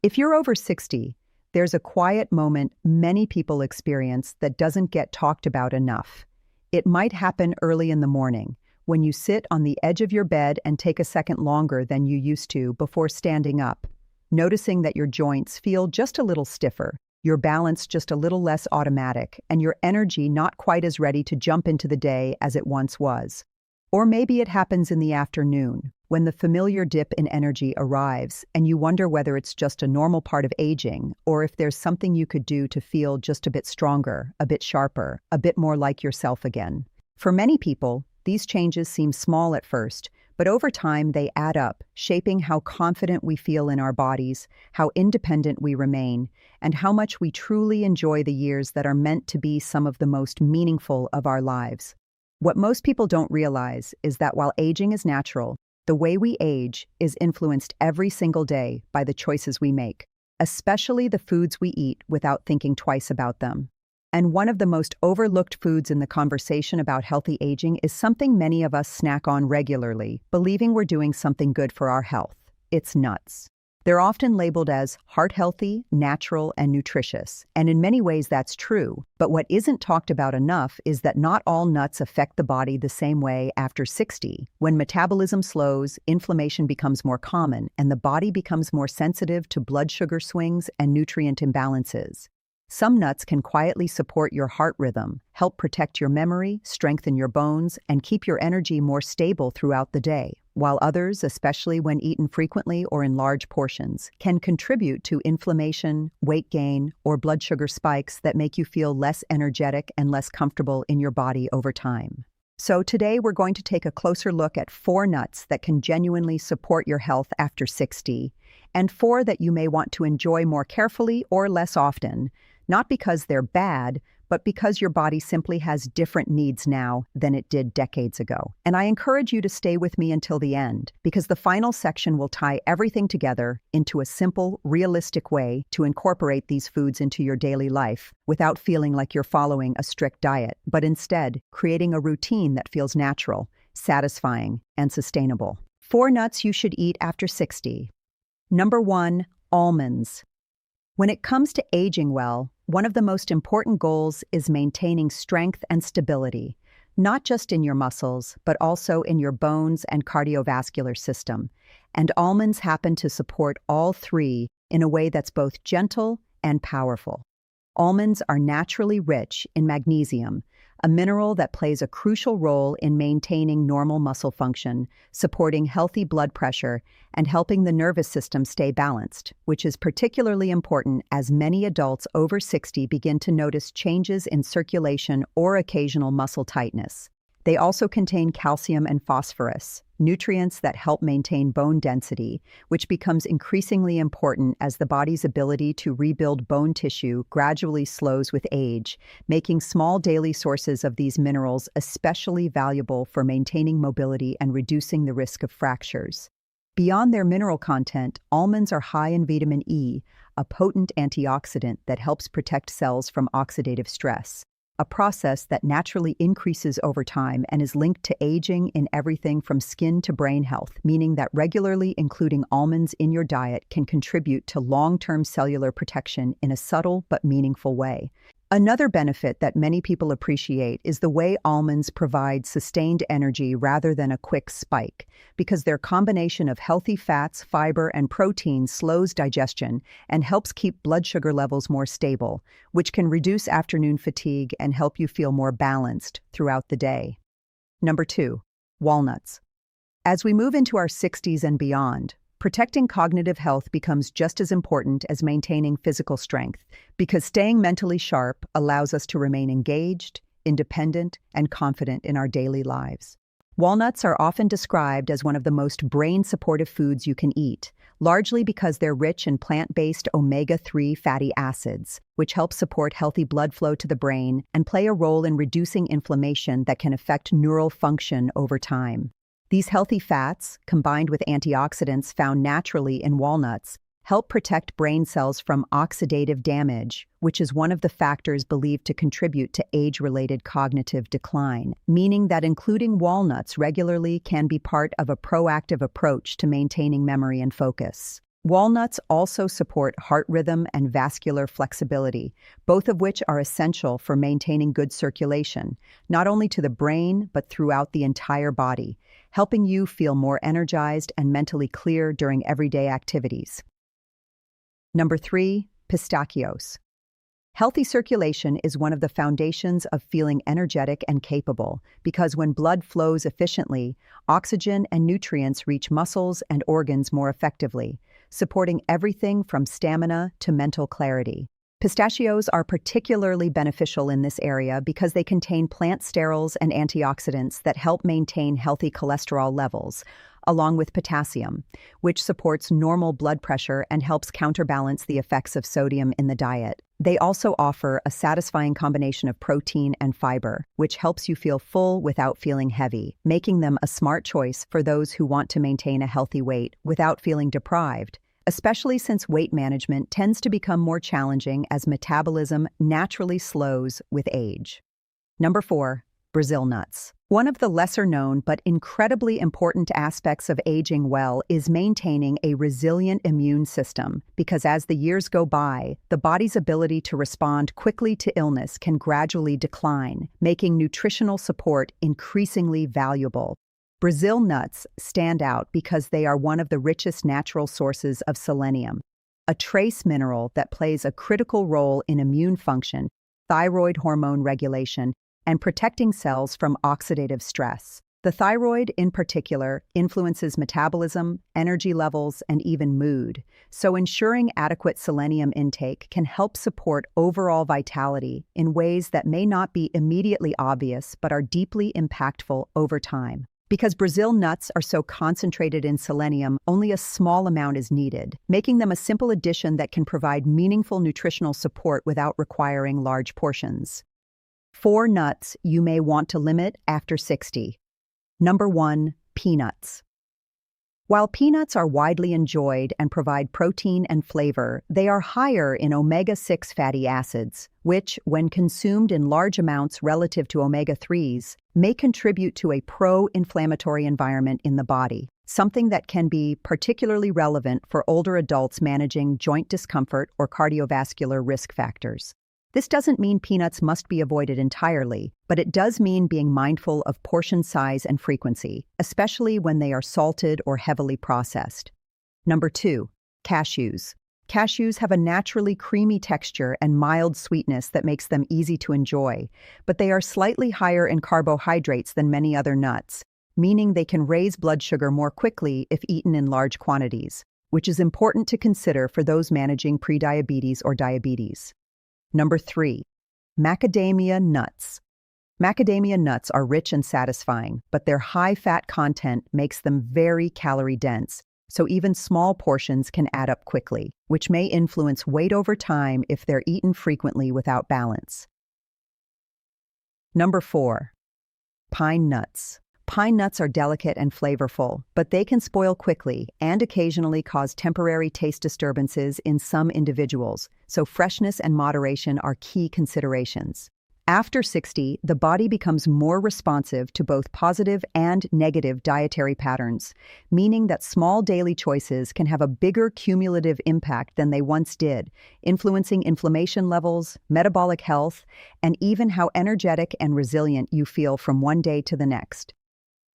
If you're over 60, there's a quiet moment many people experience that doesn't get talked about enough. It might happen early in the morning, when you sit on the edge of your bed and take a second longer than you used to before standing up, noticing that your joints feel just a little stiffer, your balance just a little less automatic, and your energy not quite as ready to jump into the day as it once was. Or maybe it happens in the afternoon, when the familiar dip in energy arrives, and you wonder whether it's just a normal part of aging, or if there's something you could do to feel just a bit stronger, a bit sharper, a bit more like yourself again. For many people, these changes seem small at first, but over time they add up, shaping how confident we feel in our bodies, how independent we remain, and how much we truly enjoy the years that are meant to be some of the most meaningful of our lives. What most people don't realize is that while aging is natural, the way we age is influenced every single day by the choices we make, especially the foods we eat without thinking twice about them. And one of the most overlooked foods in the conversation about healthy aging is something many of us snack on regularly, believing we're doing something good for our health. It's nuts. They're often labeled as heart-healthy, natural, and nutritious, and in many ways that's true. But what isn't talked about enough is that not all nuts affect the body the same way after 60. When metabolism slows, inflammation becomes more common, and the body becomes more sensitive to blood sugar swings and nutrient imbalances. Some nuts can quietly support your heart rhythm, help protect your memory, strengthen your bones, and keep your energy more stable throughout the day, while others, especially when eaten frequently or in large portions, can contribute to inflammation, weight gain, or blood sugar spikes that make you feel less energetic and less comfortable in your body over time. So today we're going to take a closer look at 4 nuts that can genuinely support your health after 60, and 4 that you may want to enjoy more carefully or less often, not because they're bad, but because your body simply has different needs now than it did decades ago. And I encourage you to stay with me until the end, because the final section will tie everything together into a simple, realistic way to incorporate these foods into your daily life without feeling like you're following a strict diet, but instead creating a routine that feels natural, satisfying, and sustainable. 4 nuts you should eat after 60. Number 1, almonds. When it comes to aging well, one of the most important goals is maintaining strength and stability, not just in your muscles, but also in your bones and cardiovascular system. And almonds happen to support all 3 in a way that's both gentle and powerful. Almonds are naturally rich in magnesium, a mineral that plays a crucial role in maintaining normal muscle function, supporting healthy blood pressure, and helping the nervous system stay balanced, which is particularly important as many adults over 60 begin to notice changes in circulation or occasional muscle tightness. They also contain calcium and phosphorus, nutrients that help maintain bone density, which becomes increasingly important as the body's ability to rebuild bone tissue gradually slows with age, making small daily sources of these minerals especially valuable for maintaining mobility and reducing the risk of fractures. Beyond their mineral content, almonds are high in vitamin E, a potent antioxidant that helps protect cells from oxidative stress, a process that naturally increases over time and is linked to aging in everything from skin to brain health, meaning that regularly including almonds in your diet can contribute to long-term cellular protection in a subtle but meaningful way. Another benefit that many people appreciate is the way almonds provide sustained energy rather than a quick spike, because their combination of healthy fats, fiber, and protein slows digestion and helps keep blood sugar levels more stable, which can reduce afternoon fatigue and help you feel more balanced throughout the day. Number 2, walnuts. As we move into our 60s and beyond, protecting cognitive health becomes just as important as maintaining physical strength, because staying mentally sharp allows us to remain engaged, independent, and confident in our daily lives. Walnuts are often described as one of the most brain-supportive foods you can eat, largely because they're rich in plant-based omega-3 fatty acids, which help support healthy blood flow to the brain and play a role in reducing inflammation that can affect neural function over time. These healthy fats, combined with antioxidants found naturally in walnuts, help protect brain cells from oxidative damage, which is one of the factors believed to contribute to age-related cognitive decline, meaning that including walnuts regularly can be part of a proactive approach to maintaining memory and focus. Walnuts also support heart rhythm and vascular flexibility, both of which are essential for maintaining good circulation, not only to the brain but throughout the entire body, helping you feel more energized and mentally clear during everyday activities. Number 3, pistachios. Healthy circulation is one of the foundations of feeling energetic and capable, because when blood flows efficiently, oxygen and nutrients reach muscles and organs more effectively, supporting everything from stamina to mental clarity. Pistachios are particularly beneficial in this area because they contain plant sterols and antioxidants that help maintain healthy cholesterol levels, along with potassium, which supports normal blood pressure and helps counterbalance the effects of sodium in the diet. They also offer a satisfying combination of protein and fiber, which helps you feel full without feeling heavy, making them a smart choice for those who want to maintain a healthy weight without feeling deprived, especially since weight management tends to become more challenging as metabolism naturally slows with age. Number 4, Brazil nuts. One of the lesser-known but incredibly important aspects of aging well is maintaining a resilient immune system, because as the years go by, the body's ability to respond quickly to illness can gradually decline, making nutritional support increasingly valuable. Brazil nuts stand out because they are one of the richest natural sources of selenium, a trace mineral that plays a critical role in immune function, thyroid hormone regulation, and protecting cells from oxidative stress. The thyroid, in particular, influences metabolism, energy levels, and even mood, so ensuring adequate selenium intake can help support overall vitality in ways that may not be immediately obvious but are deeply impactful over time. Because Brazil nuts are so concentrated in selenium, only a small amount is needed, making them a simple addition that can provide meaningful nutritional support without requiring large portions. 4 nuts you may want to limit after 60. Number 1, peanuts. While peanuts are widely enjoyed and provide protein and flavor, they are higher in omega-6 fatty acids, which, when consumed in large amounts relative to omega-3s, may contribute to a pro-inflammatory environment in the body, something that can be particularly relevant for older adults managing joint discomfort or cardiovascular risk factors. This doesn't mean peanuts must be avoided entirely, but it does mean being mindful of portion size and frequency, especially when they are salted or heavily processed. Number 2, cashews. Cashews have a naturally creamy texture and mild sweetness that makes them easy to enjoy, but they are slightly higher in carbohydrates than many other nuts, meaning they can raise blood sugar more quickly if eaten in large quantities, which is important to consider for those managing prediabetes or diabetes. Number 3, macadamia nuts. Macadamia nuts are rich and satisfying, but their high fat content makes them very calorie-dense, so even small portions can add up quickly, which may influence weight over time if they're eaten frequently without balance. Number 4, pine nuts. Pine nuts are delicate and flavorful, but they can spoil quickly and occasionally cause temporary taste disturbances in some individuals, so freshness and moderation are key considerations. After 60, the body becomes more responsive to both positive and negative dietary patterns, meaning that small daily choices can have a bigger cumulative impact than they once did, influencing inflammation levels, metabolic health, and even how energetic and resilient you feel from one day to the next.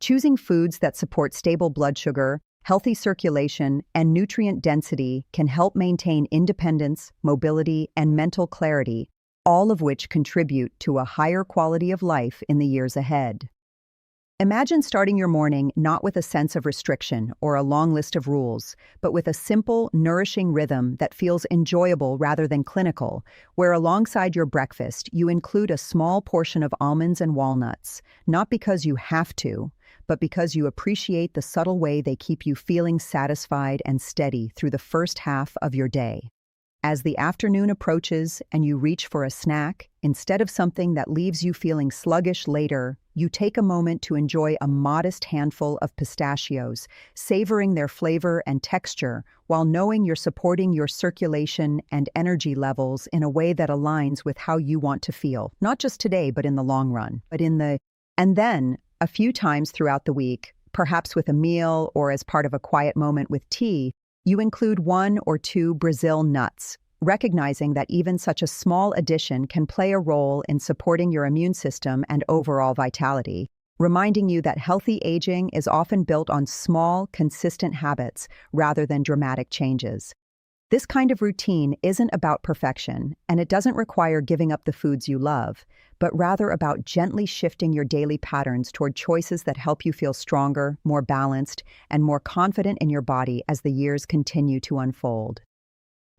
Choosing foods that support stable blood sugar, healthy circulation, and nutrient density can help maintain independence, mobility, and mental clarity, all of which contribute to a higher quality of life in the years ahead. Imagine starting your morning not with a sense of restriction or a long list of rules, but with a simple, nourishing rhythm that feels enjoyable rather than clinical, where alongside your breakfast you include a small portion of almonds and walnuts, not because you have to, but because you appreciate the subtle way they keep you feeling satisfied and steady through the first half of your day. As the afternoon approaches and you reach for a snack, instead of something that leaves you feeling sluggish later, you take a moment to enjoy a modest handful of pistachios, savoring their flavor and texture while knowing you're supporting your circulation and energy levels in a way that aligns with how you want to feel, not just today but in the long run. And then, a few times throughout the week, perhaps with a meal or as part of a quiet moment with tea, You include 1 or 2 Brazil nuts, recognizing that even such a small addition can play a role in supporting your immune system and overall vitality, reminding you that healthy aging is often built on small, consistent habits rather than dramatic changes. This kind of routine isn't about perfection, and it doesn't require giving up the foods you love, but rather about gently shifting your daily patterns toward choices that help you feel stronger, more balanced, and more confident in your body as the years continue to unfold.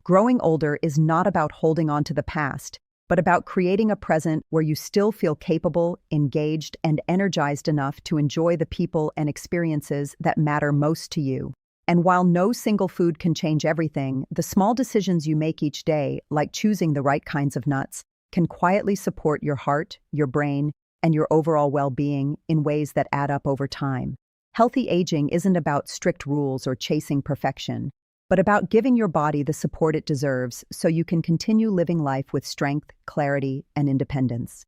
Growing older is not about holding on to the past, but about creating a present where you still feel capable, engaged, and energized enough to enjoy the people and experiences that matter most to you. And while no single food can change everything, the small decisions you make each day, like choosing the right kinds of nuts, can quietly support your heart, your brain, and your overall well-being in ways that add up over time. Healthy aging isn't about strict rules or chasing perfection, but about giving your body the support it deserves so you can continue living life with strength, clarity, and independence.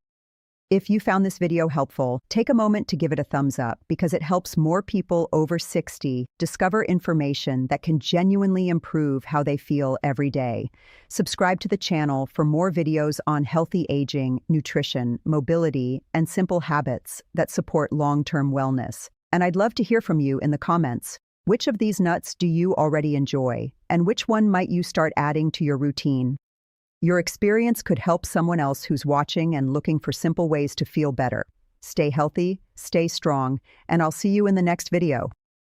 If you found this video helpful, take a moment to give it a thumbs up because it helps more people over 60 discover information that can genuinely improve how they feel every day. Subscribe to the channel for more videos on healthy aging, nutrition, mobility, and simple habits that support long-term wellness. And I'd love to hear from you in the comments. Which of these nuts do you already enjoy, and which one might you start adding to your routine? Your experience could help someone else who's watching and looking for simple ways to feel better. Stay healthy, stay strong, and I'll see you in the next video.